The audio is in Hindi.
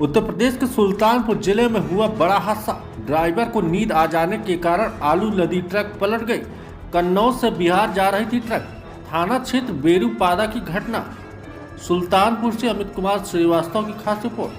उत्तर प्रदेश के सुल्तानपुर जिले में हुआ बड़ा हादसा। ड्राइवर को नींद आ जाने के कारण आलू लदी ट्रक पलट गई। कन्नौज से बिहार जा रही थी ट्रक। थाना क्षेत्र बेरूपादा की घटना। सुल्तानपुर से अमित कुमार श्रीवास्तव की खास रिपोर्ट।